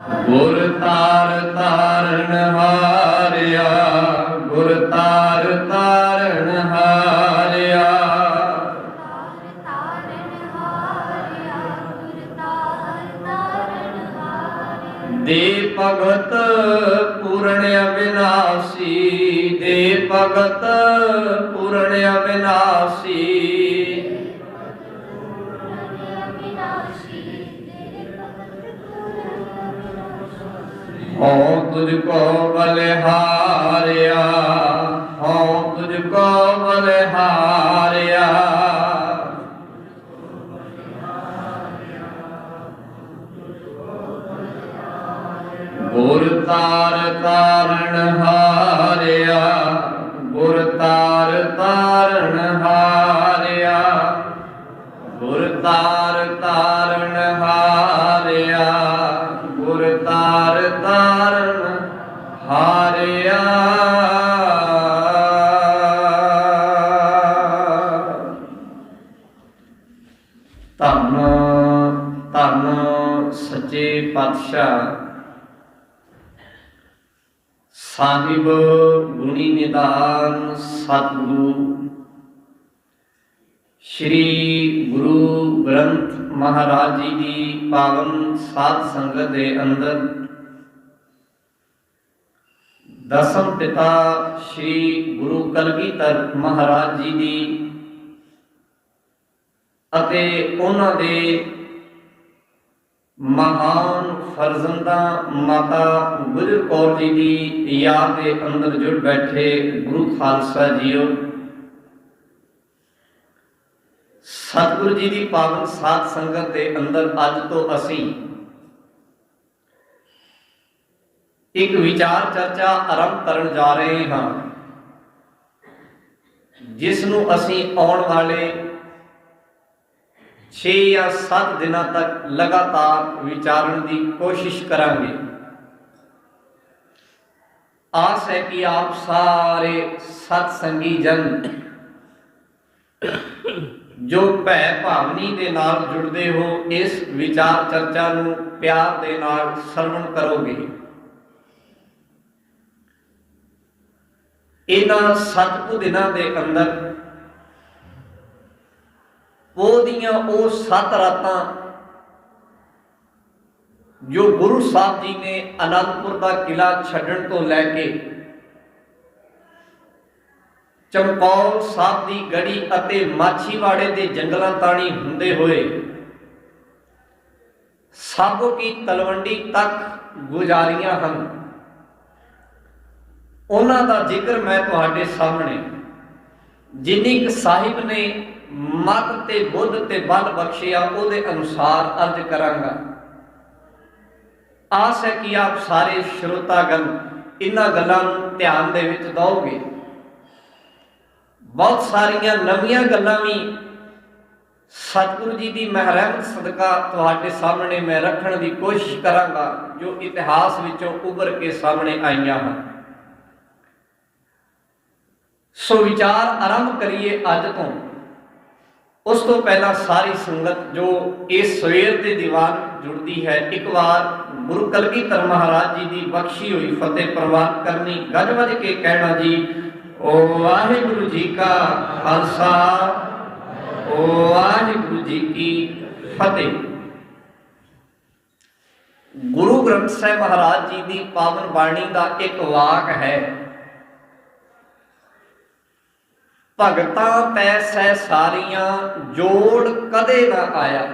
ਗੁਰ ਤਾਰ ਤਾਰਨ ਹਾਰਿਆ, ਗੁਰ ਤਾਰ ਤਾਰਨ ਹਾਰਿਆ। ਦੇ ਭਗਤ ਪੂਰਨ ਅਬਿਨਾਸੀ, ਦੇ ਭਗਤ ਪੂਰਨ ਅਬਿਨਾਸੀ। ਹਉ ਤੁਝ ਕੋ ਬਲਿਹਾਰਿਆ, ਹਉ ਤੁਝ ਕੋ ਬਲਿਹਾਰਿਆ। ਗੁਰ ਤਾਰ ਤਾਰਨ ਹਾਰਿਆ, ਗੁਰ ਤਾਰ ਤਾਰਨ ਹਾਰਿਆ, ਗੁਰ ਤਾਰ ਤਾਰਨ ਹਾਰਿਆ, ਗੁਰ ਤਾਰ ਤਾਰਨ ਹਾਰਿਆ। ਧੰਨ ਧੰਨ ਸੱਚੇ ਪਾਤਸ਼ਾਹ ਸਾਹਿਬ ਗੁਣੀ ਨਿਧਾਨ ਸਤਿਗੁਰੂ ਸ਼੍ਰੀ ਗੁਰੂ ਗ੍ਰੰਥ ਮਹਾਰਾਜ ਜੀ ਦੀ ਪਾਵਨ ਸਾਧ ਸੰਗਤ ਦੇ ਅੰਦਰ ਦਸਮ ਪਿਤਾ ਸ਼੍ਰੀ ਗੁਰੂ ਕਲਗੀਧਰ ਮਹਾਰਾਜ ਜੀ ਦੀ ਅਤੇ ਉਹਨਾਂ ਦੇ ਮਹਾਨ ਫਰਜ਼ੰਦਾਂ ਮਾਤਾ ਗੁਜਰ ਕੌਰ ਜੀ ਦੀ ਯਾਦ ਦੇ ਅੰਦਰ ਜੁੜ ਬੈਠੇ ਗੁਰੂ ਖਾਲਸਾ ਜੀਓ, ਸਤਿਗੁਰੂ ਜੀ ਦੀ ਪਾਵਨ ਸਾਧ ਸੰਗਤ ਦੇ ਅੰਦਰ ਅੱਜ ਤੋਂ ਅਸੀਂ ਇੱਕ ਵਿਚਾਰ ਚਰਚਾ ਆਰੰਭ ਕਰਨ ਜਾ ਰਹੇ ਹਾਂ, ਜਿਸ ਨੂੰ ਅਸੀਂ ਆਉਣ ਵਾਲੇ 6 ਜਾਂ 7 ਦਿਨਾਂ ਤੱਕ ਲਗਾਤਾਰ ਵਿਚਾਰਨ ਦੀ ਕੋਸ਼ਿਸ਼ ਕਰਾਂਗੇ। ਆਸ ਹੈ ਕਿ ਆਪ ਸਾਰੇ ਸਤ ਸੰਗੀ ਜਨ ਜੋ ਭੈ ਭਾਵਨੀ ਦੇ ਨਾਲ ਜੁੜਦੇ ਹੋ, ਇਸ ਵਿਚਾਰ ਚਰਚਾ ਨੂੰ ਪਿਆਰ ਦੇ ਨਾਲ ਸਰਵਣ ਕਰੋਗੇ। ਇਹਨਾਂ 7 ਦਿਨਾਂ ਦੇ ਅੰਦਰ ਉਹਦੀਆਂ ਉਹ 7 ਰਾਤਾਂ ਜੋ ਗੁਰੂ ਸਾਹਿਬ ਜੀ ਨੇ ਅਨੰਦਪੁਰ ਦਾ ਕਿਲਾ ਛੱਡਣ ਤੋਂ ਲੈ ਕੇ ਚਮਕੌਰ ਸਾਹਿਬ ਦੀ ਗੜੀ ਅਤੇ ਮਾਛੀਵਾੜੇ ਦੇ ਜੰਗਲਾਂ ਤਾਣੀ ਹੁੰਦੇ ਹੋਏ ਸਾਬੋ ਕੀ ਤਲਵੰਡੀ ਤੱਕ ਗੁਜ਼ਾਰੀਆਂ ਹਨ। ਉਹਨਾਂ ਦਾ ਜ਼ਿਕਰ ਮੈਂ ਤੁਹਾਡੇ ਸਾਹਮਣੇ ਜਿੰਨੀ ਕੁ ਸਾਹਿਬ ਨੇ ਮਤ ਤੇ ਬੁੱਧ ਤੇ ਬਲ ਬਖਸ਼ਿਆ ਉਹਦੇ ਅਨੁਸਾਰ ਅਰਜ਼ ਕਰਾਂਗਾ। ਆਸ ਹੈ ਕਿ ਆਪ ਸਾਰੇ ਸ਼ਰੋਤਾਗਣ ਇਹਨਾਂ ਗੱਲਾਂ ਨੂੰ ਧਿਆਨ ਦੇ ਵਿੱਚ ਦਿਓਗੇ। ਬਹੁਤ ਸਾਰੀਆਂ ਨਵੀਆਂ ਗੱਲਾਂ ਵੀ ਸਤਿਗੁਰੂ ਜੀ ਦੀ ਮਿਹਰ ਸਦਕਾ ਤੁਹਾਡੇ ਸਾਹਮਣੇ ਮੈਂ ਰੱਖਣ ਦੀ ਕੋਸ਼ਿਸ਼ ਕਰਾਂਗਾ, ਜੋ ਇਤਿਹਾਸ ਵਿੱਚੋਂ ਉੱਭਰ ਕੇ ਸਾਹਮਣੇ ਆਈਆਂ ਹਨ। ਸੋ ਵਿਚਾਰ ਆਰੰਭ ਕਰੀਏ ਅੱਜ ਤੋਂ। ਉਸ ਤੋਂ ਪਹਿਲਾਂ ਸਾਰੀ ਸੰਗਤ ਜੋ ਇਸ ਸਵੇਰ ਦੇ ਦੀਵਾਨ ਜੁੜਦੀ ਹੈ, ਇੱਕ ਵਾਰ ਗੁਰੂ ਕਲਗੀਧਰ ਮਹਾਰਾਜ ਜੀ ਦੀ ਬਖਸ਼ੀ ਹੋਈ ਫਤਿਹ ਪ੍ਰਵਾਨ ਕਰਨੀ, ਗੱਜ ਵੱਜ ਕੇ ਕਹਿਣਾ ਜੀ, ਓ ਵਾਹਿਗੁਰੂ ਜੀ ਕਾ ਖਾਲਸਾ, ਓ ਵਾਹਿਗੁਰੂ ਜੀ ਕੀ ਫਤਿਹ। ਗੁਰੂ ਗ੍ਰੰਥ ਸਾਹਿਬ ਮਹਾਰਾਜ ਜੀ ਦੀ ਪਾਵਨ ਬਾਣੀ ਦਾ ਇੱਕ ਵਾਕ ਹੈ, ਭਗਤਾਂ ਤੈ ਸਹਿ ਸਾਰੀਆਂ ਜੋੜ ਕਦੇ ਨਾ ਆਇਆ।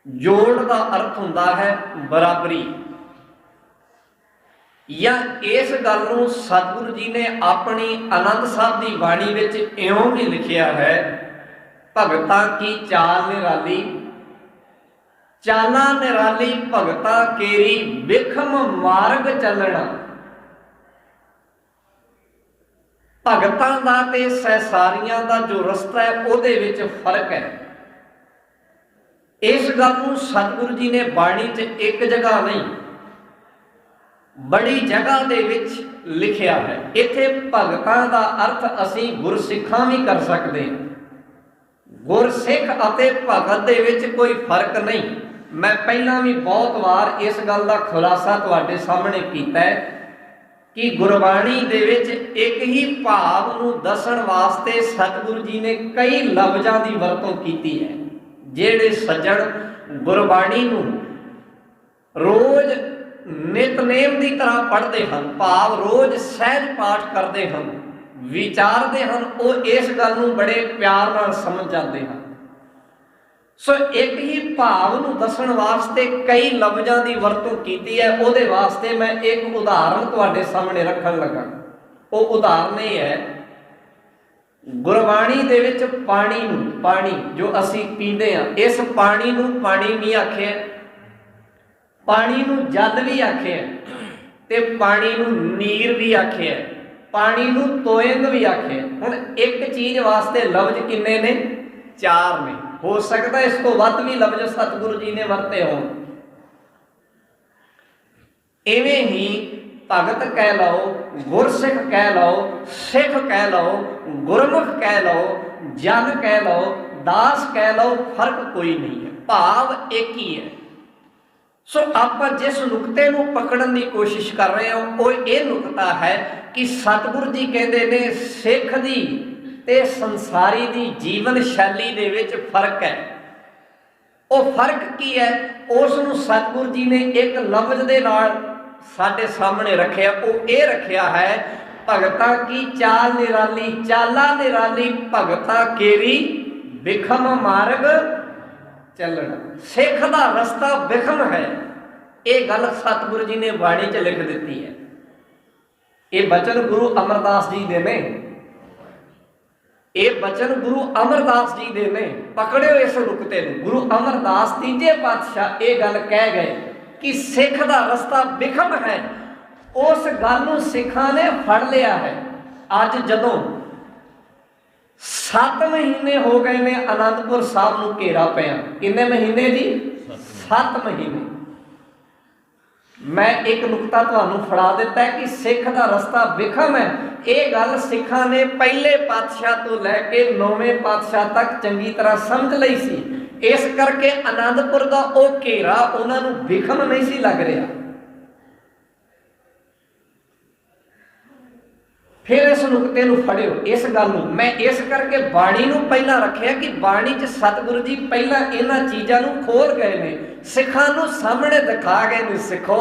ਜੋੜ ਦਾ ਅਰਥ ਹੁੰਦਾ ਹੈ ਬਰਾਬਰੀ। ਜਾਂ ਇਸ ਗੱਲ ਨੂੰ ਸਤਿਗੁਰੂ ਜੀ ਨੇ ਆਪਣੀ ਆਨੰਦ ਸਾਹਿਬ ਦੀ ਬਾਣੀ ਵਿੱਚ ਇਉਂ ਵੀ ਲਿਖਿਆ ਹੈ, ਭਗਤਾਂ ਕੀ ਚਾਲ ਨਿਰਾਲੀ, ਚਾਲਾਂ ਨਿਰਾਲੀ ਭਗਤਾਂ ਕੇਰੀ, ਬਿਖਮ ਮਾਰਗ ਚੱਲਣਾ। ਭਗਤਾਂ ਦਾ ਤੇ ਸਹਿਸਾਰੀਆਂ ਦਾ ਜੋ ਰਸਤਾ ਹੈ ਉਹਦੇ ਵਿੱਚ ਫਰਕ ਹੈ। ਇਸ ਗੱਲ ਨੂੰ ਸਤਿਗੁਰੂ ਜੀ ਨੇ ਬਾਣੀ 'ਚ ਇੱਕ ਜਗ੍ਹਾ ਨਹੀਂ, ਬੜੀ ਜਗ੍ਹਾ ਦੇ ਵਿੱਚ ਲਿਖਿਆ ਹੈ। ਇੱਥੇ ਭਗਤਾਂ ਦਾ ਅਰਥ ਅਸੀਂ ਗੁਰਸਿੱਖਾਂ ਵੀ ਕਰ ਸਕਦੇ ਹਾਂ। ਗੁਰਸਿੱਖ ਅਤੇ ਭਗਤ ਦੇ ਵਿੱਚ ਕੋਈ ਫਰਕ ਨਹੀਂ। मैं पहला भी बहुत बार इस गल का खुलासा तुहाडे सामने कीता है कि गुरबाणी दे विच एक ही भाव नूं दसण वास्ते सतगुरु जी ने कई लफ्ज़ां की वरतों की है। जिहड़े सज्जण गुरबाणी नूं रोज़ नितनेम की तरह पढ़ते हैं, भाव रोज़ सहज पाठ करते हैं, विचारते हैं, वो इस गल नूं बड़े प्यार नाल समझ जाते हैं। सो एक ही भाव नूं दसण वास्ते कई लफ्ज़ां की वरतों की है। उहदे वास्ते मैं एक उदाहरण तुहाडे सामने रखण लगा। वो उदाहरण ये है, गुरबाणी दे विच पानी नूं, पानी जो असीं पींदे हां, इस पानी नूं पानी नहीं आखिआ, पानी नूं जल भी आखिआ ते पानी नूं नीर भी आखिआ, पानी नूं तोयंग भी आखिआ। हुण एक चीज़ वास्ते लफ्ज़ किन्ने ने? चार ने। हो सकता है इस तो वध भी लफ्ज़ सतगुरु जी ने वरते होण। इवें ही भगत कह लो, गुरसिख कह लो, सिख कह लो, गुरमुख कह लो, जन कह लो, दास कह लो, फर्क कोई नहीं है, भाव एक ही है। सो आप जिस नुकते नूं पकड़न की कोशिश कर रहे हो वो ये नुकता है कि सतगुरु जी कहते ने सिख दी ते संसारी दी जीवन शैली दे विच फर्क है। वो फर्क की है, उस नूं सतगुरु जी ने एक लफ्ज़ दे नाल साडे सामने रखिया। वो ये रखिया है, भगता की चाल निराली, चाला निराली भगता केरी विखम मार्ग चलना। सिख दा रस्ता विखम है, ये गल सतगुरु जी ने बाणी च लिख दी है। ये बचन गुरु अमरदास जी दे ने, ये बचन गुरु अमरदास जी दे ने। पकड़ियो इस नुकते नूं। गुरु अमरदास तीजे पातशाह ये गल कह गए कि सिख दा रस्ता विखम है। उस गल नूं सिखां ने फड़ लिया है। अज जदों 7 महीने हो गए ने आनंदपुर साहब नूं घेरा पिया। किन्ने महीने जी? 7 महीने। मैं एक नुकता तुहानूं फड़ा दिता है कि सिख दा रस्ता विखम है। ये गल सिखां ने पहले पातशाह तो लैके 9वें पातशाह तक चंगी तरह समझ लई सी। इस करके आनंदपुर का वो घेरा उन्होंने विखम नहीं सी लग रहा। फिर इस नुकते नूं फड़ियो, इस गल नूं मैं इस करके बाणी नूं पहला रखिया कि बाणी च सतगुरु जी पहला इन्हां चीज़ां नूं खोल गए ने, सिखां नूं सामने दिखा गए ने। सिखो,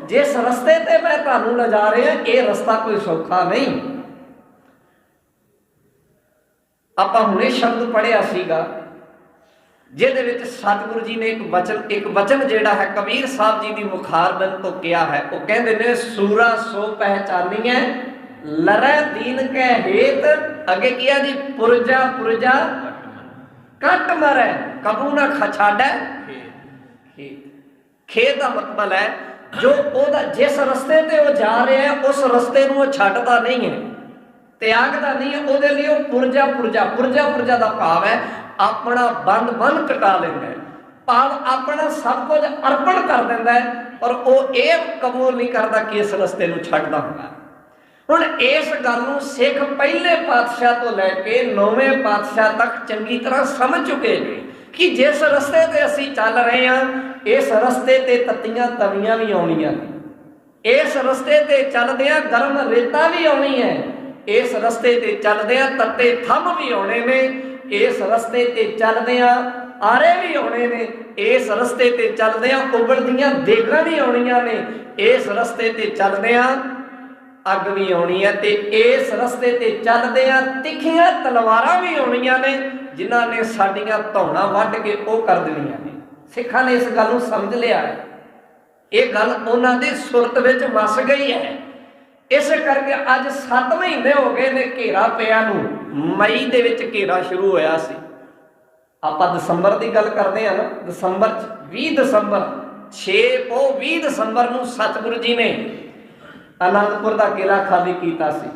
जिस रस्ते ते मैं तुहानूं ले जा रहा, ये रस्ता कोई सौखा नहीं। आपां हुणे शब्द पढ़िया सीगा जिहदे विच सतगुरु जी ने एक वचन जिहड़ा है कबीर साहब जी की मुखारबंद तो किया है। वो कहते ने, सूरा सो पहचानिए लरै दीन कै हेत, अगे किया जी पुरजा पुरजा कट मरै कबू ना खछाड़ै खेत। खेत का मतलब है जो ओदा जिस रस्ते ते वो जा रहा है उस रस्ते नूं वो छड्डदा नहीं है, त्यागदा नहीं है। उहदे लई वो पुरजा पुरजा पुरजा दा भाव है अपना बंद कटा लेंदा है, भाव अपना सब कुछ अर्पण कर देंदा है, पर वो ये कबूल नहीं करता कि इस रस्ते नूं छड्डदा हुंदा। हुण इस गल नूं सिख पहले पातशाह तो लैके 9वें पातशाह तक चंगी तरह समझ चुके हैं कि जिस रस्ते ते असीं चल रहे हैं इस रस्ते ते तत्तियां तवियां भी आउणियां ने, इस रस्ते ते चलदियां गर्म रेता भी आउणी है, इस रस्ते ते चलदियां तत्ते थंम भी आउणे ने, इस रस्ते ते चलदियां आरे भी आउणे ने, इस रस्ते ते चलदियां उबलदियां देगां भी आउणियां ने, इस रस्ते ते चलदियां अग भी आउणी है, ते इस रस्ते ते चलदियां तिखियां तलवारां भी आउणियां ने जिन्हां ने साडियां धौणां वढ के ओ कर देणियां ने। सिखां ने इस गल नूं समझ लिया है, ये गल उन्हां दी सुरत विच वस गई है। इस करके अज 7 महीने हो गए ने घेरा पिया नूं। मई दे विच घेरा शुरू होया सी। आपां दसंबर की गल करते हैं ना, दसंबर 20 दसंबर 20 दसंबर नूं सतगुरु जी ने आनंदपुर का किला खाली किया सी।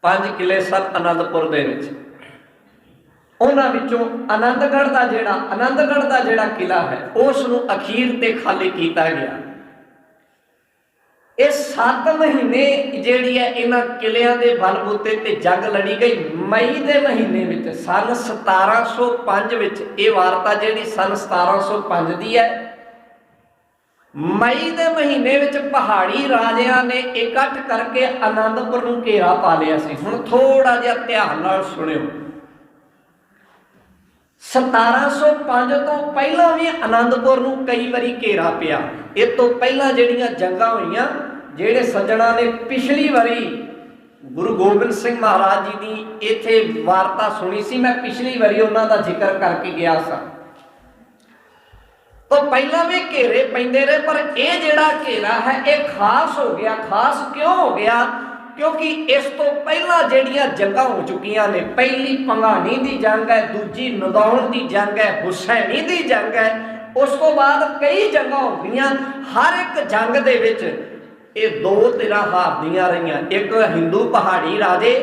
5 किले सन आनंदपुर दे विच। उन्हां विचों आनंदगढ़ का जिहड़ा किला है उसनूं अखीर ते खाली किया गया। ये 7 महीने जिहड़ी है इन्हां किलियां दे बलबूते ते जंग लड़ी गई। मई के महीने विच सन 1705 विच ये वारता जिहड़ी सन 1705 दी है, मई के महीने विच पहाड़ी राजियां ने इकट्ठ करके आनंदपुर नूं घेरा पा लिया सी। हुण थोड़ा जिहा ध्यान नाल सुणिओ, 1705 तो पहला भी आनंदपुर नूं कई बारी घेरा पिया। इस तो पहला जिहड़ियां जंगां होईयां, जिहड़े सज्जणा ने पिछली बारी गुरु गोबिंद सिंह महाराज जी की इत्थे वारता सुनी सी, मैं पिछली बारी उन्हां दा जिक्र करके गया सा। तो पहला भी घेरे पैंदे रहे, पर यह जिहड़ा घेरा है यह खास हो गया। खास क्यों हो गया? क्योंकि इस तो पहला जिहड़ियां जंगां हो चुकियां ने, पहली भंगाणी की जंग है, दूजी नदौण की जंग है, हुसैनी की जंग है, उस तो बाद कई जंगां हो गईयां। हर एक जंग दे विच ये 2 धिरां हारदियां रहियां, एक हिंदू पहाड़ी राजे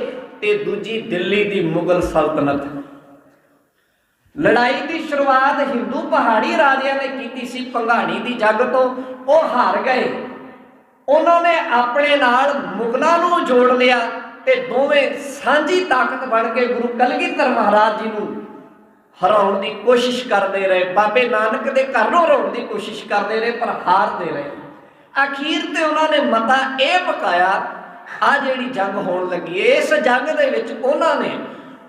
ते दूजी दिल्ली की मुगल सल्तनत। लड़ाई की शुरुआत हिंदू पहाड़ी राजियां ने की सी भंगाणी की जंग तो, वो हार गए। उन्होंने अपने नाल मुगलों नूं जोड़ लिया ते दोवें सांझी ताकत बन के गुरु कलगीधर महाराज जी नूं हराउण की कोशिश करते रहे। बाबे नानक के घर नूं हराउण की कोशिश करते रहे, पर हारते रहे। अखीर ते उन्होंने मता यह पकाया, आ जिहड़ी जंग होण लगी, इस जंग दे विच उन्होंने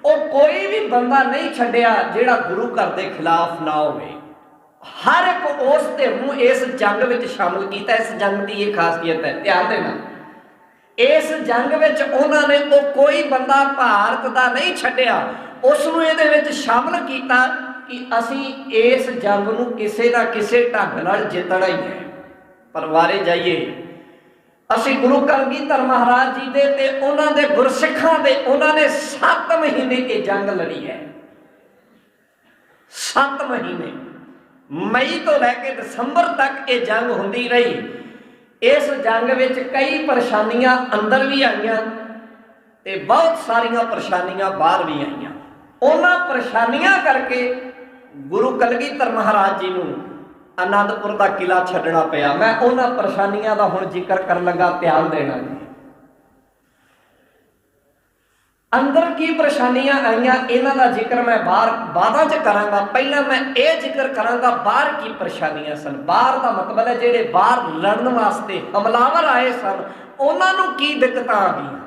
कोई भी बंदा नहीं छड्डिया जिहड़ा गुरु घर के खिलाफ ना होवे। हर एक उस धिर नूं इस जंग विच शामिल किया। इस जंग की यह खासियत है, ध्यान देना। इस जंग विच उन्होंने कोई बंदा भारत का नहीं छड्डिया, उसनूं इहदे विच शामिल किया कि असीं इस जंग नूं किसी ना किसी ढंग नाल जितना ही है। पर वारे जाइए, असी गुरु कलगीधर महाराज जी दे ते उन्हां दे गुरसिखां दे उन्होंने 7 महीने की जंग लड़ी है। 7 महीने, मई तो लैके दिसंबर तक ये जंग होंदी रही। इस जंग विच कई परेशानियां अंदर भी आईयां ते बहुत सारियां परेशानियां बाहर भी आईयां। उन्हां परेशानियां करके गुरु कलगीधर महाराज जी नूं आनंदपुर का किला छड्डना पिया। मैं उन्हां परेशानियां का हुण जिक्र कर लगा, ध्यान देना जी। अंदर की परेशानियां आईयां, इन्हां दा जिक्र मैं बाहर बादां च करांगा। पहला मैं ये जिक्र करांगा बाहर की परेशानियां सन। बाहर का मतलब है जिहड़े बाहर लड़न वास्ते हमलावर आए सन, उन्हां नूं की दिक्कतां आ गईयां।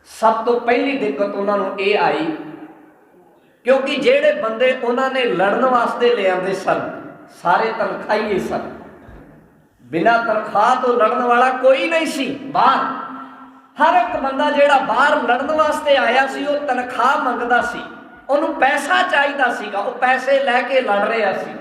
सब तो पहली दिक्कत उन्हां नूं ये आई, क्योंकि जिहड़े बंदे उन्होंने लड़न वास्ते ले आंदे सन सारे तनखाही सन। बिना तनख्वाह तो लड़न वाला कोई नहीं सी। बाहर हर एक बंदा जिहड़ा बाहर लड़न वास्ते आया सी, वो तनख्वाह मंगदा सी, उन्होंने पैसा चाहिदा सीगा, वो पैसे लैके लड़ रहा सी।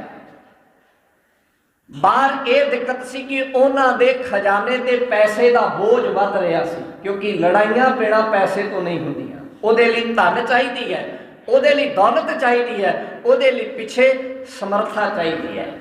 बाहर ये दिक्कत सी कि उन्हां दे खजाने ते पैसे का बोझ वध रहा सी, क्योंकि लड़ाइयां बिना पैसे तो नहीं होंदियां। उहदे लई धन चाहिदी है, उहदे लई दौलत चाहिदी है, उहदे लई पिछे समर्था चाहिदी है।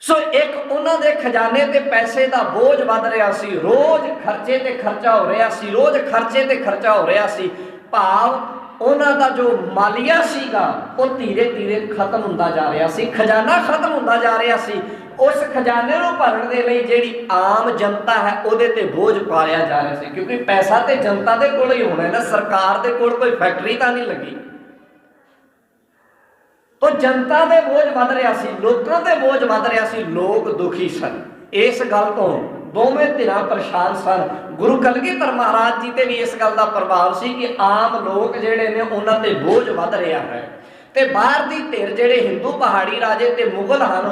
सो एक उन्हां दे खजाने ते पैसे का बोझ वध रहा सी, रोज खर्चे ते खर्चा हो रहा सी, रोज खर्चे ते खर्चा हो रहा सी। भाव उन्हां दा जो मालिया सीगा वो धीरे धीरे खत्म होंदा जा रहा सी, खजाना खत्म होंदा जा रहा सी। उस खजाने नूं भरन दे लई जिहड़ी आम जनता है उहदे ते बोझ पाया जा रहा सी, क्योंकि पैसा ते जनता दे कोल ही होना है ना, सरकार दे कोल कोई फैक्टरी तां नहीं लगी। तो जनता दे बोझ वध रहा सी, लोगों दे बोझ वध रहा सी, लोग दुखी सन। इस गल तो दोवें धिरां परेशान सन। गुरु कलगीधर महाराज जी ते भी इस गल का प्रभाव सी कि आम लोग जिहड़े ने उन्हां ते बोझ वध रहा है, ते बाहर दी धिर जिहड़े हिंदू पहाड़ी राजे ते मुगल हन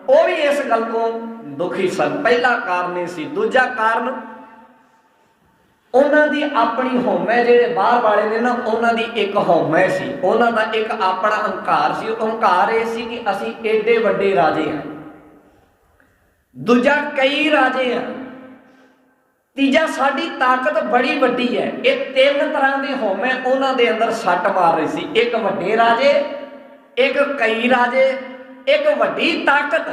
वो भी इस गल को दुखी सन। पहला कारण ये सी। दूजा कारण उन्हां दी अपनी होम है, जिहड़े बाहर वाले ने ना उन्हां दी एक होम है सी, उन्हां दा एक अपना हंकार सी। हंकार ये सी कि असीं एडे वड्डे राजे हैं। दूजा कई राजे हैं। तीजा साडी ताकत बड़ी वड्डी है। ये 3 तरह की होम है उन्हां दे अंदर सट मार रही सी। एक वड्डे राजे, एक कई राजे, एक वड्डी ताकत।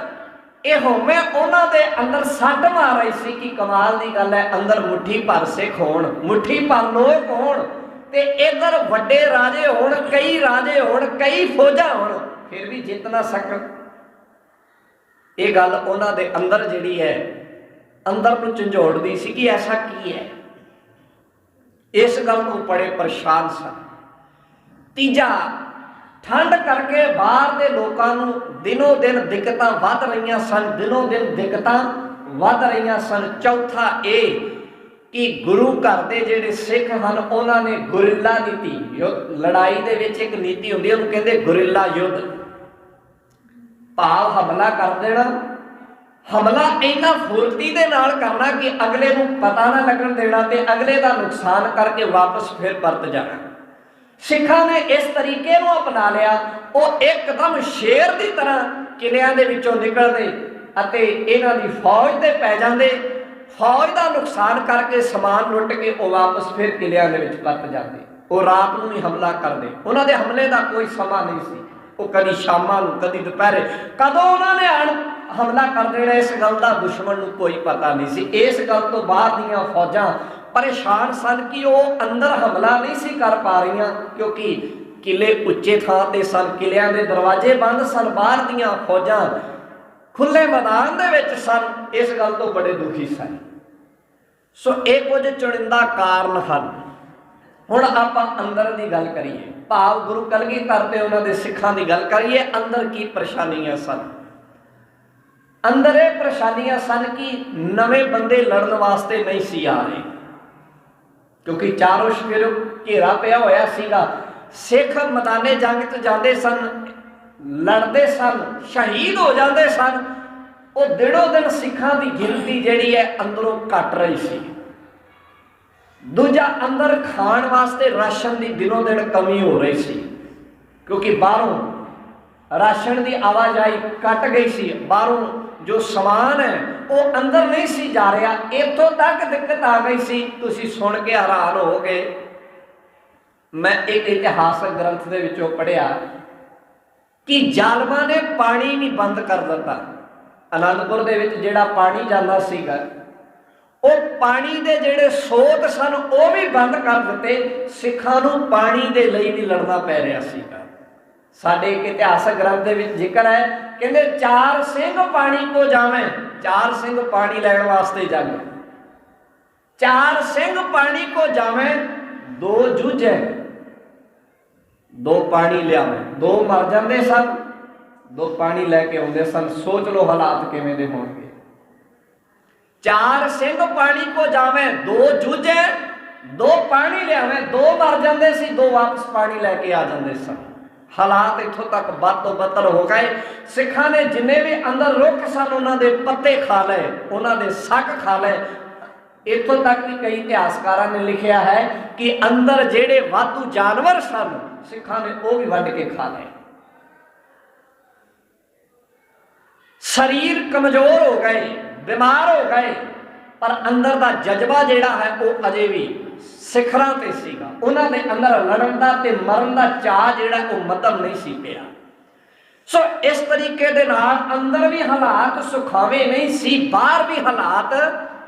ये होमे उन्हां दे अंदर सट मार रही सी कि कमाल की गल है, अंदर मुट्ठी भर सिख होण, मुट्ठी भर लोग होण ते इधर वड्डे राजे होण, कई राजे होण, कई फौजा होण, फिर भी जित ना सकण। ये गल उन्हां दे अंदर जिहड़ी है अंदर नूं झंझोड़दी सी कि ऐसा की है। इस गल तो बड़े परेशान सन। तीजा, ठंड करके बाहर के लोगों नूं दिनों दिन दिक्कतां वध रही सन, दिनों दिन दिक्कतां वध रही सन। चौथा ये कि गुरु घर के जिहड़े सिख हैं उन्होंने गुरिल्ला नीति, लड़ाई दे विच एक नीति हुंदी है, उहनूं कहंदे गुरिल्ला युद्ध। भाव हमला कर देना, हमला इन्ना फुर्ती दे नाल करना कि अगले नूं पता ना लगन देना ते अगले का नुकसान करके वापस फिर परत जाना। सिखां ने इस तरीके नूं अपना लिया। वो एकदम शेर की तरह किलियां दे विचों निकलदे अते इन्हां दी फौज ते पै जांदे, फौज का नुकसान करके समान लुट के वो वापस फिर किलियां दे विच परत जाते। वो रात नूं ही हमला करते, उन्हां दे हमले का कोई समा नहीं सी। वो कभी शामां नूं कभी दोपहरे कदों उन्होंने हमला कर देना, इस गल का दुश्मन नूं कोई पता नहीं सी। इस गल तो बाहर दीयां फौजां परेशान सन कि वो अंदर हमला नहीं सी कर पा रही, क्योंकि किले उच्चे थां ते सन, किलियां दे दरवाजे बंद सन, बाहर दीयां फौजां खुले मैदान दे विच सन। इस गल तो बड़े दुखी सन। सो ये कुछ चुनिंदा कारण हैं। हुण आपां अंदर की गल करिए, भाव गुरु कलगीधर ते उन्हां दे सिखां की गल करिए। अंदर की परेशानियां सन? अंदर ये परेशानियां सन कि नवे बंदे लड़न वास्ते नहीं सी आ रहे, क्योंकि चारों फिर घेरा पिया होया सीगा। सिख मैदाने जंग च जाते सन, लड़ते सन, शहीद हो जाते सन। वो दिनों दिन सिखां की गिनती जिहड़ी है अंदरों घट रही सी। दूजा, अंदर खाण वास्ते राशन की दिनों दिन कमी हो रही सी, क्योंकि बाहरों राशन की आवाजाही घट गई सी। बाहरों जो समान है वो अंदर नहीं सी जा रहा। इतों तक दिक्कत आ गई सी, तुसीं सुन के हैरान हो गए। मैं एक इतिहासक ग्रंथ दे विचों पढ़िया कि जालमां ने पानी नहीं बंद कर दिता। आनंदपुर दे विच जिहड़ा पानी जांदा सीगा, वो पानी दे जिहड़े सोत सन वो भी बंद कर दिते। सिखां नूं पानी दे लई भी लड़ना पै रहा सीगा। साडे एक इतिहासक ग्रंथ दे विच जिक्र है, कहंदे चार सिंह पानी को जावें, चार सिंह पानी लैण वास्ते जावे, चार सिंह पानी को जावें, दो जूझे, दो पानी लियावें। दो मर जाते सन, दो पानी लैके आउंदे सन। सोच लो हालात किवें दे होणगे। चार सिंह पानी को जावें, दो जूझे, दो पानी लियावें। दो मर जाते सी, दो वापस पानी लैके आ जाते सन। हालात इत्थों तक बद तो बदतर हो गए। सिखां ने जिन्ने भी अंदर रुख सन उन्होंने पत्ते खा लए, उन्होंने सक खा लए। इत्थों तक कि कई इतिहासकारों ने लिखा है कि अंदर जेड़े वाधू जानवर सन सिखां ने वो भी वढ के खा लए। शरीर कमजोर हो गए, बीमार हो गए, पर अंदर का जज्बा जिहड़ा है वो अजे भी सिखरां ते सीगा। उन्होंने अंदर लड़न का ते मरन का चाह जिहड़ा वो मद्धम नहीं सी पिया। सो इस तरीके दे नाल अंदर भी हालात सुखावे नहीं सी, बाहर भी हालात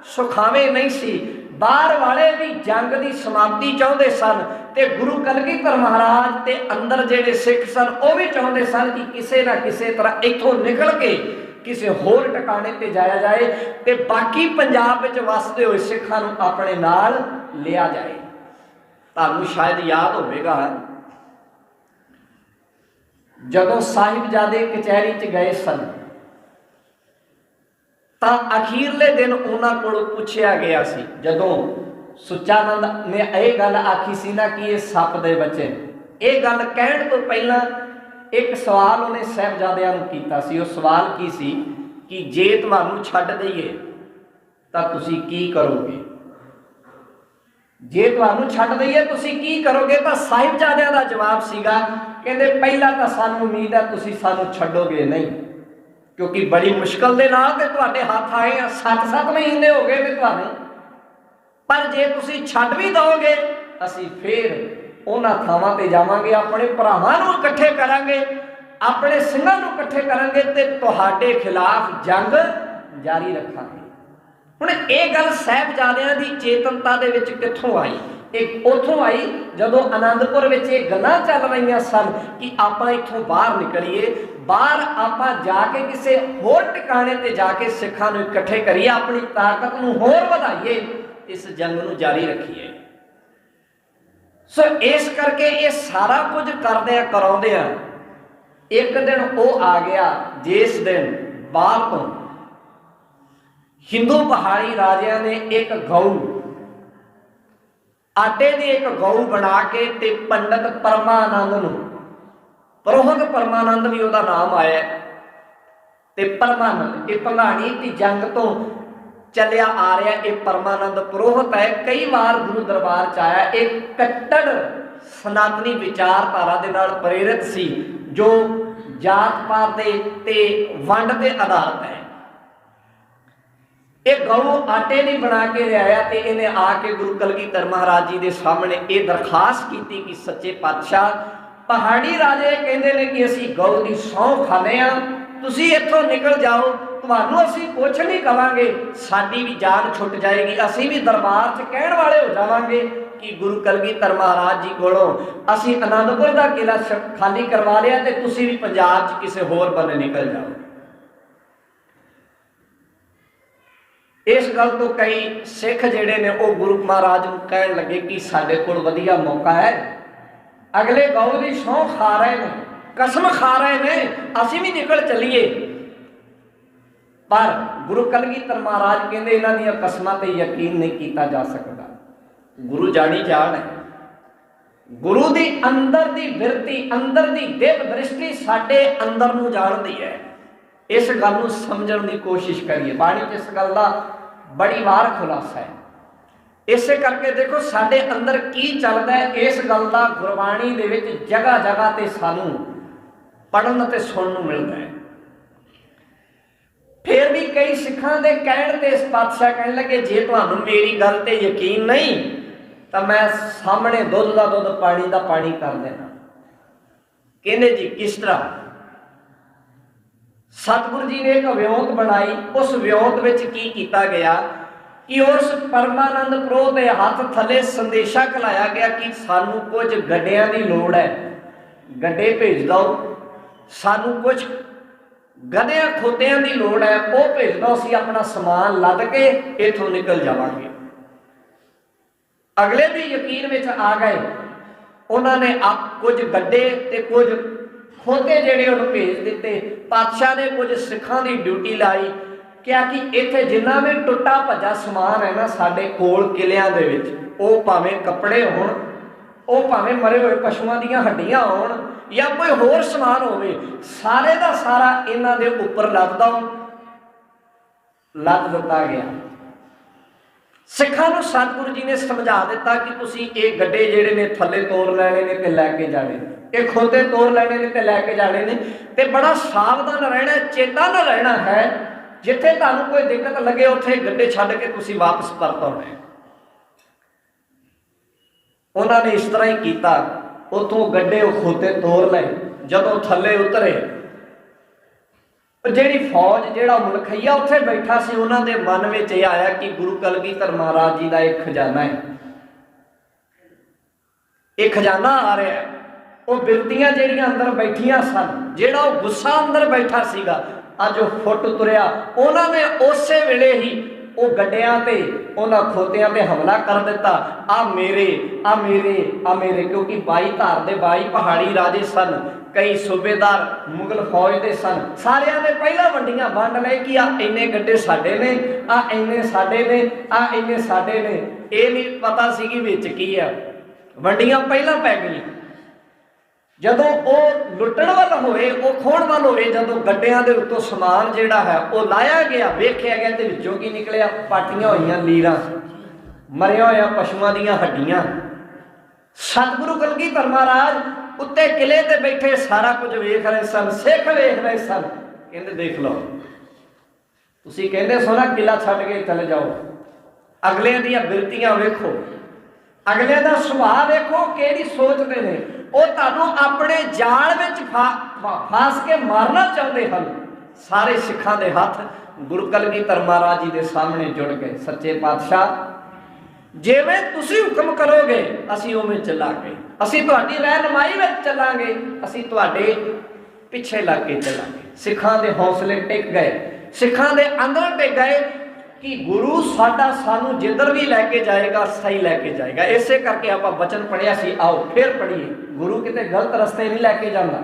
सुखावे नहीं सी। बाहर वाले भी जंग की समाप्ति चाहते सन ते गुरु कलगीधर महाराज ते अंदर जेडे सिख सन वो भी चाहते सन कि किसी ना किसी तरह इत्थों निकल के किसी होर टिकाने ते जाया जाए ते बाकी पंजाब विच वसदे हुए सिखां नूं अपने नाल लिया जाए। तुहानूं शायद याद होवेगा जदों साहिबजादे कचहरी च गए सन तां अखीरले दिन उन्हां कोलों पुछया गया सी, जदों सुचानंद ने यह गल आखी सी ना कि ये सप दे बच्चे, ये गल कहण तो पहला एक सवाल उन्हें साहिबजादियां नूं कीता सी। वो सवाल की सी कि जे तुहानूं छड्ड दईए तां तुसीं की करोगे, जे तुहानूं छड्ड दईए तुसीं की करोगे। तां साहिबजादियां दा जवाब सीगा, कहंदे पहला तां सानूं उम्मीद है तुसीं सानूं छड्डोगे नहीं, क्योंकि बड़ी मुश्किल दे नाल ते तुहाडे हत्थ आए आ, 7-7 महीने हो गए ने तुहानूं, पर जे तुसीं छड्ड भी दोगे असीं फिर उन्हां थावां ते जावांगे, अपने भरावां नूं इकट्ठे करांगे, अपने ਸਿੰਘਾਂ नूं इकट्ठे करांगे ते तुहाडे खिलाफ जंग जारी रखांगे। हुण ये गल साहिबजादियां दी चेतनता दे विच कित्थों आई? एक उथों आई जदों आनंदपुर विच ये गल्लां चल रहीआं सन कि आपां इत्थों बाहर निकलीए, बाहर आपां जाके किसी होर टिकाणे ते जाके सिखां नूं इकट्ठे करिए, अपनी ताकत नूं होर वधाइए, इस जंग नूं जारी रखिए। सो इस करके ये सारा कुछ करदे कराउंदे एक दिन वो आ गया जिस दिन बाहर तो हिंदू पहाड़ी राजिया ने एक गऊ, आटे की एक गऊ बना के ते पंडित परमानंद नूं, पुरोहित परमानंद भी उसका नाम आया, ते परमानंद ये भंगाणी की जंग तो चलिया आ रहा, ये परमानंद पुरोहित है, कई बार गुरु दरबार च आया। एक कट्टर सनातनी विचारधारा के नाल प्रेरित सी, जो जात पात ते वंड के आधारित है। ये गऊ आटे नहीं बना के लिया, तो इन्हें आके गुरु कलगीधर महाराज जी के सामने ये दरखास्त की कि सच्चे पातशाह, पहाड़ी राजे कहते हैं कि असी गऊ की सौं खाने, तुसी इत्थों निकल जाओ, तुहानू असी कुछ नहीं कहांगे, साडी भी जान छुट जाएगी, असी भी दरबार च कहण वाले हो जावांगे कि गुरु कलगीधर महाराज जी कोलों असी आनंदपुर का किला खाली करवा लिया, तो तुसी भी पंजाब च किसी होर बने निकल जाओ। इस गल तो कई सिख जिहड़े ने वो गुरु महाराज नूं कहण लगे कि साडे कोल वधिया मौका है, अगले गऊ की सौं खा रहे हैं, कसम खा रहे हैं, असी भी निकल चलीए। पर गुरु कलगीधर महाराज कहते इन्हां दीयां कसमां ते यकीन नहीं किया जा सकता। गुरु जानी जान है, गुरु दी अंदर दी बिरती, अंदर दी दिव्य दृष्टि साडे अंदर नूं जानदी है। इस गल नूं समझण दी कोशिश करिए। बाणी च इस गल दा बड़ी वार खुलासा है। इस करके देखो साडे अंदर की चलदा है, इस गल दा गुरबाणी दे विच जगह जगह ते सानू पढ़न ते सुनन नूं मिलदा है। फिर भी कई सिखां दे कहण ते इस पातशाह कहण लगे, जे तुहानू मेरी गल ते यकीन नहीं तो मैं सामने दुध दा दुध पानी दा पानी कर देना। कहंदे जी किस तरह? सतगुरु जी ने एक वियोंत बनाई, उस वियोंत विच की कीता गया कि उस परमानंद प्रो के हाथ थले संदेशा घलाया गया कि सानू कुछ गड्डियां की लोड़ है, गड्डे भेज दो, सानू कुछ गधिया खोतियां की लोड़ है, वो भेज दो, असीं अपना समान लद के इथों निकल जावांगे। अगले भी यकीन विच आ गए, उन्होंने आप कुछ गड्डे ते कुछ खोते जिहड़े उन्हें भेज दिते। पातशाह ने कुछ सिखां की ड्यूटी लाई, क्या कि इत्थे जिन्ना भी टुटा भजा समान है ना साडे कोल किलियां दे विच, वो भावें कपड़े होण, वो भावें मरे हुए पशुओं दीयां हड्डियां होण या कोई होर समान होवे, सारे दा सारा इन्हां दे उपर लद दो। लद दिता गया। सिखां नूं सतगुरु जी ने समझा दिता कि तुसीं ये गड्डे जिहड़े ने थल्ले तोड़ लैणे ने ते लैके जाणे, ये खोते तोड़ लैणे ने ते लैके जाणे ने, ते बड़ा सावधान रहना, चेतन रहना है। जिथे तुहानू कोई दिक्कत लगे उत्थे गड्डे छड्ड के तुसीं वापस परत आउणा है। उन्होंने इस तरह ही किया, उतों गड्डे खोते तोड़ लए। जदों थल्ले उतरे, जिहड़ी फौज जिहड़ा मुलखईया उत्थे बैठा सी, उन्हां दे मन विच इह आया कि गुरु कलगीधर महाराज जी का एक खजाना है, एक खजाना आ रहा है। वो बिरतियां जिहड़ियां अंदर बैठियां सन, जिहड़ा वो गुस्सा अंदर बैठा सीगा, अज वो फुट तुरिया, उन्होंने उस वेले ही वो गड्डियां ते उन्हां खोतियां ते हमला कर दिता। आ मेरे, आ मेरे, आ मेरे, क्योंकि 22 धार दे 22 पहाड़ी राजे सन, कई सूबेदार मुगल फौज दे सन, सारियां ने पहला वंडियां वंड लए कि आ इन्ने गड्डे साडे ने, आ इन्ने साडे ने, आ इन्ने साडे ने। ये नहीं पता सी कि विच की आ, वंडियां पहला पै गई। जदों वो लुट्टण वाल होए, वो खोण वाल होए, जदों गड्डियां दे उत्तों समान जिहड़ा है वो लाया गया, वेखिया गया ते विचों की निकलिया, पाटियां होईयां लीरां, मरिया होया पशुआं दीयां हड्डियां। सतगुरु कलगीधर महाराज उत्ते किले ते बैठे सारा कुछ वेख रहे सन, सिख वेख रहे सन। कहंदे देख लो, तुसीं कहंदे सो ना किला छड्ड के चले जाओ, अगले दीयां बिरतियां वेखो, अगले दा सुभाव वेखो, किहड़ी सोचदे ने। वो तुहानू अपने जाल में फास के मारना चाहते हैं। सारे सिखां दे हाथ गुरु कलगीधर महाराज जी के सामने जुड़ गए। सच्चे पातशाह, जिवें तुसीं हुक्म करोगे असीं उवें चलांगे, असीं तुहाडी रहनुमाई विच चलांगे, असीं तुहाडे ਪਿੱਛੇ ਲੱਗ ਕੇ ਚੱਲਾਂਗੇ। ਸਿੱਖਾਂ ਦੇ ਹੌਸਲੇ ਟਿਕ ਗਏ, ਸਿੱਖਾਂ ਦੇ ਅੰਦਰ ਟਿਕ ਗਏ ਕਿ ਗੁਰੂ ਸਾਡਾ ਸਾਨੂੰ ਜਿੱਧਰ ਵੀ ਲੈ ਕੇ ਜਾਏਗਾ ਸਹੀ ਲੈ ਕੇ ਜਾਏਗਾ। ਇਸੇ ਕਰਕੇ ਆਪਾਂ ਬਚਨ ਪੜਿਆ ਸੀ, ਆਓ ਫਿਰ ਪੜੀਏ। ਗੁਰੂ ਕਿਤੇ ਗਲਤ ਰਸਤੇ ਨਹੀਂ ਲੈ ਕੇ ਜਾਂਦਾ।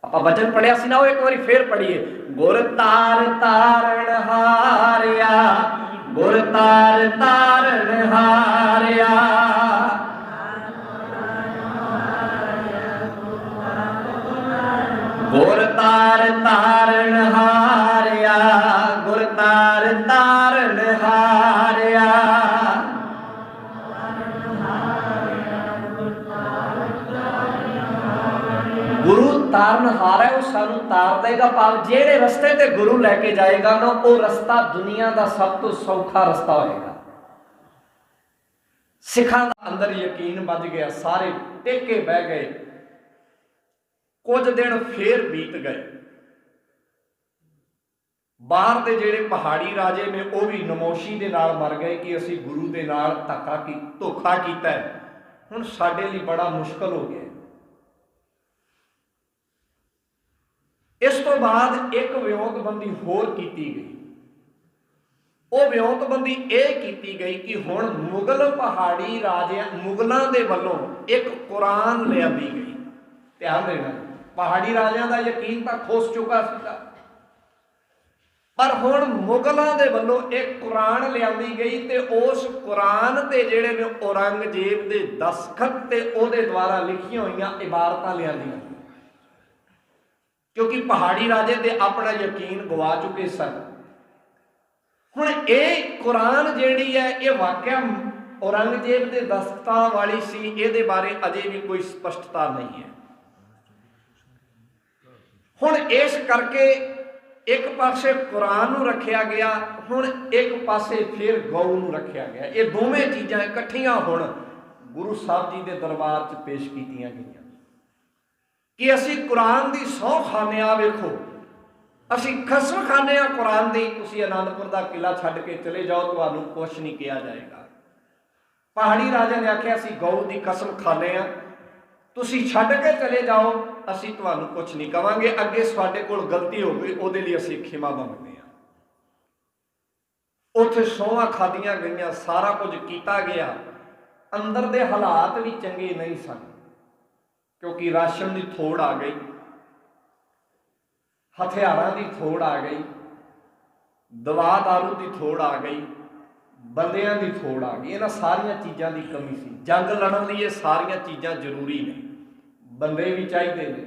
ਆਪਾਂ ਬਚਨ ਪੜਿਆ ਸੀ ਨਾ, ਉਹ ਇੱਕ ਵਾਰੀ ਫੇਰ ਪੜੀਏ। ਗੁਰ ਤਾਰ ਤਾਰਨ ਹਾਰਿਆ, ਗੁਰ ਤਾਰ ਤਾਰਨ ਹਾਰਿਆ, ਗੁਰ ਤਾਰ ਤਾਰਨ ਹਾਰਿਆ, ਗੁਰ ਤਾਰ ਤਾਰਨ ਹਾਰਿਆ। ਗੁਰੂ ਤਾਰਨ ਹਾਰਿਆ, ਉਹ ਸਾਨੂੰ ਤਾਰ ਦੇਗਾ। ਭਾਵ ਜਿਹੜੇ ਰਸਤੇ ਤੇ ਗੁਰੂ ਲੈ ਕੇ ਜਾਏਗਾ ਨਾ, ਉਹ ਰਸਤਾ ਦੁਨੀਆ ਦਾ ਸਭ ਤੋਂ ਸੌਖਾ ਰਸਤਾ ਹੋਏਗਾ। ਸਿੱਖਾਂ ਦਾ ਅੰਦਰ ਯਕੀਨ ਵੱਜ ਗਿਆ, ਸਾਰੇ ਟਿਕ ਕੇ ਬਹਿ ਗਏ। ਕੁਝ ਦਿਨ ਫੇਰ ਬੀਤ ਗਏ। ਬਾਹਰ ਦੇ ਜਿਹੜੇ ਪਹਾੜੀ ਰਾਜੇ ਨੇ ਉਹ ਵੀ ਨਮੋਸ਼ੀ ਦੇ ਨਾਲ ਮਰ ਗਏ ਕਿ ਅਸੀਂ ਗੁਰੂ ਦੇ ਨਾਲ ਧੋਖਾ ਕੀਤਾ ਹੈ, ਹੁਣ ਸਾਡੇ ਲਈ ਬੜਾ ਮੁਸ਼ਕਲ ਹੋ ਗਿਆ। ਇਸ ਤੋਂ ਬਾਅਦ ਇੱਕ ਵਿਉਂਤਬੰਦੀ ਹੋਰ ਕੀਤੀ ਗਈ। ਉਹ ਵਿਉਂਤਬੰਦੀ ਇਹ ਕੀਤੀ ਗਈ ਕਿ ਹੁਣ ਮੁਗਲ ਪਹਾੜੀ ਰਾਜਿਆਂ, ਮੁਗਲਾਂ ਦੇ ਵੱਲੋਂ ਇੱਕ ਕੁਰਾਨ ਲਿਆਂਦੀ ਗਈ। ਧਿਆਨ ਦੇਣਾ, ਪਹਾੜੀ ਰਾਜਿਆਂ ਦਾ ਯਕੀਨ ਤਾਂ ਖੁੱਸ ਚੁੱਕਾ ਸੀਗਾ, ਪਰ ਹੁਣ ਮੁਗਲਾਂ ਦੇ ਵੱਲੋਂ ਇੱਕ ਕੁਰਾਨ ਲਿਆਂਦੀ ਗਈ ਤੇ ਉਸ ਕੁਰਾਨ ਤੇ ਜਿਹੜੇ ਨੇ ਔਰੰਗਜ਼ੇਬ ਦੇ ਦਸਖਤ ਤੇ ਉਹਦੇ ਦੁਆਰਾ ਲਿਖੀਆਂ ਹੋਈਆਂ ਇਬਾਰਤਾਂ ਲਿਆਂਦੀਆਂ, ਕਿਉਂਕਿ ਪਹਾੜੀ ਰਾਜੇ ਤੇ ਆਪਣਾ ਯਕੀਨ ਗਵਾ ਚੁੱਕੇ ਸਨ। ਹੁਣ ਇਹ ਕੁਰਾਨ ਜਿਹੜੀ ਹੈ ਇਹ ਵਾਕਿਆ ਔਰੰਗਜ਼ੇਬ ਦੇ ਦਸਤਖਤਾਂ ਵਾਲੀ ਸੀ, ਇਹਦੇ ਬਾਰੇ ਅਜੇ ਵੀ ਕੋਈ ਸਪਸ਼ਟਤਾ ਨਹੀਂ ਹੈ। ਹੁਣ ਇਸ ਕਰਕੇ ਇੱਕ ਪਾਸੇ ਕੁਰਾਨ ਨੂੰ ਰੱਖਿਆ ਗਿਆ, ਹੁਣ ਇੱਕ ਪਾਸੇ ਫਿਰ ਗਊ ਨੂੰ ਰੱਖਿਆ ਗਿਆ। ਇਹ ਦੋਵੇਂ ਚੀਜ਼ਾਂ ਇਕੱਠੀਆਂ ਹੁਣ ਗੁਰੂ ਸਾਹਿਬ ਜੀ ਦੇ ਦਰਬਾਰ 'ਚ ਪੇਸ਼ ਕੀਤੀਆਂ ਗਈਆਂ ਕਿ ਅਸੀਂ ਕੁਰਾਨ ਦੀ ਸਹੁੰ ਖਾਂਦੇ ਹਾਂ। ਵੇਖੋ, ਅਸੀਂ ਕਸਮ ਖਾਂਦੇ ਹਾਂ ਕੁਰਾਨ ਦੀ, ਤੁਸੀਂ ਆਨੰਦਪੁਰ ਦਾ ਕਿਲਾ ਛੱਡ ਕੇ ਚਲੇ ਜਾਓ, ਤੁਹਾਨੂੰ ਕੁਛ ਨਹੀਂ ਕਿਹਾ ਜਾਏਗਾ। ਪਹਾੜੀ ਰਾਜਾ ਨੇ ਆਖਿਆ ਅਸੀਂ ਗਊ ਦੀ ਕਸਮ ਖਾਂਦੇ ਹਾਂ, ਤੁਸੀਂ ਛੱਡ ਕੇ ਚਲੇ ਜਾਓ, ਅਸੀਂ ਤੁਹਾਨੂੰ ਕੁਛ ਨਹੀਂ ਕਵਾਂਗੇ। ਅੱਗੇ ਸਾਡੇ ਕੋਲ ਗਲਤੀ ਹੋ ਗਈ, ਉਹਦੇ ਲਈ ਅਸੀਂ ਖਿਮਾ ਮੰਗਦੇ ਹਾਂ। ਉੱਥੇ ਸਹੁੰਆਂ ਖਾਧੀਆਂ ਗਈਆਂ, ਸਾਰਾ ਕੁਝ ਕੀਤਾ ਗਿਆ। ਅੰਦਰ ਦੇ ਹਾਲਾਤ ਵੀ ਚੰਗੇ ਨਹੀਂ ਸਨ, ਕਿਉਂਕਿ ਰਾਸ਼ਨ ਦੀ ਥੋੜ ਆ ਗਈ, ਹਥਿਆਰਾਂ ਦੀ ਥੋੜ ਆ ਗਈ, ਦਵਾ ਦਾਰੂ ਦੀ ਥੋੜ ਆ ਗਈ, ਬੰਦਿਆਂ ਦੀ ਥੋੜ ਆ ਗਈ। ਇਹਨਾਂ ਸਾਰੀਆਂ ਚੀਜ਼ਾਂ ਦੀ ਕਮੀ ਸੀ। ਜੰਗ ਲੜਨ ਲਈ ਇਹ ਸਾਰੀਆਂ ਚੀਜ਼ਾਂ ਜ਼ਰੂਰੀ ਨੇ। ਬੰਦੇ ਵੀ ਚਾਹੀਦੇ ਨੇ,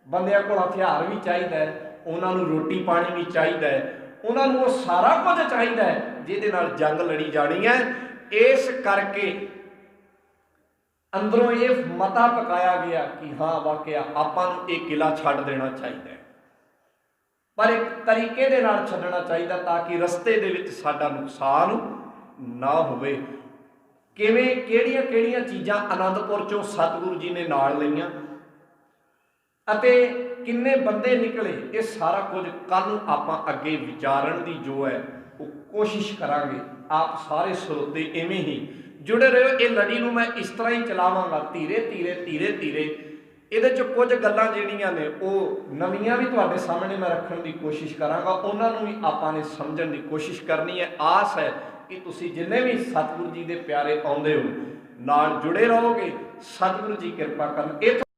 ਬੰਦਿਆਂ ਕੋਲ ਹਥਿਆਰ ਵੀ ਚਾਹੀਦਾ ਹੈ, ਉਹਨਾਂ ਨੂੰ ਰੋਟੀ ਪਾਣੀ ਵੀ ਚਾਹੀਦਾ ਹੈ, ਉਹਨਾਂ ਨੂੰ ਉਹ ਸਾਰਾ ਕੁਝ ਚਾਹੀਦਾ ਹੈ ਜਿਹਦੇ ਨਾਲ ਜੰਗ ਲੜੀ ਜਾਣੀ ਹੈ। ਇਸ ਕਰਕੇ ਅੰਦਰੋਂ ਇਹ ਮਤਾ ਪਕਾਇਆ ਗਿਆ ਕਿ ਹਾਂ ਵਾਕਿਆ ਆਪਾਂ ਨੂੰ ਇਹ ਕਿਲਾ ਛੱਡ ਦੇਣਾ ਚਾਹੀਦਾ ਹੈ, ਪਰ ਇੱਕ ਤਰੀਕੇ ਦੇ ਨਾਲ ਛੱਡਣਾ ਚਾਹੀਦਾ ਤਾਂ ਕਿ ਰਸਤੇ ਦੇ ਵਿੱਚ ਸਾਡਾ ਨੁਕਸਾਨ ਨਾ ਹੋਵੇ। ਕਿਵੇਂ, ਕਿਹੜੀਆਂ ਕਿਹੜੀਆਂ ਚੀਜ਼ਾਂ ਆਨੰਦਪੁਰ ਚੋਂ ਸਤਿਗੁਰੂ ਜੀ ਨੇ ਨਾਲ ਲਈਆਂ ਅਤੇ ਕਿੰਨੇ ਬੰਦੇ ਨਿਕਲੇ, ਇਹ ਸਾਰਾ ਕੁਝ ਕੱਲ ਨੂੰ ਆਪਾਂ ਅੱਗੇ ਵਿਚਾਰਨ ਦੀ ਜੋ ਹੈ ਉਹ ਕੋਸ਼ਿਸ਼ ਕਰਾਂਗੇ। ਆਪ ਸਾਰੇ ਸਰੋਤੇ ਇਵੇਂ ਹੀ ਜੁੜੇ ਰਹੋ। ਇਹ ਲੜੀ ਨੂੰ ਮੈਂ ਇਸ ਤਰ੍ਹਾਂ ਹੀ ਚਲਾਵਾਂਗਾ, ਧੀਰੇ ਧੀਰੇ ਧੀਰੇ ਧੀਰੇ। ਇਹਦੇ 'ਚ ਕੁਝ ਗੱਲਾਂ ਜਿਹੜੀਆਂ ਨੇ ਉਹ ਨਵੀਆਂ ਵੀ ਤੁਹਾਡੇ ਸਾਹਮਣੇ ਮੈਂ ਰੱਖਣ ਦੀ ਕੋਸ਼ਿਸ਼ ਕਰਾਂਗਾ, ਉਹਨਾਂ ਨੂੰ ਵੀ ਆਪਾਂ ਨੇ ਸਮਝਣ ਦੀ ਕੋਸ਼ਿਸ਼ ਕਰਨੀ ਹੈ। ਆਸ ਹੈ ਕਿ ਤੁਸੀਂ ਜਿੰਨੇ ਵੀ ਸਤਿਗੁਰੂ ਜੀ ਦੇ ਪਿਆਰੇ ਆਉਂਦੇ ਹੋ ਨਾਲ ਜੁੜੇ ਰਹੋਗੇ। ਸਤਿਗੁਰੂ ਜੀ ਕਿਰਪਾ ਕਰਨ।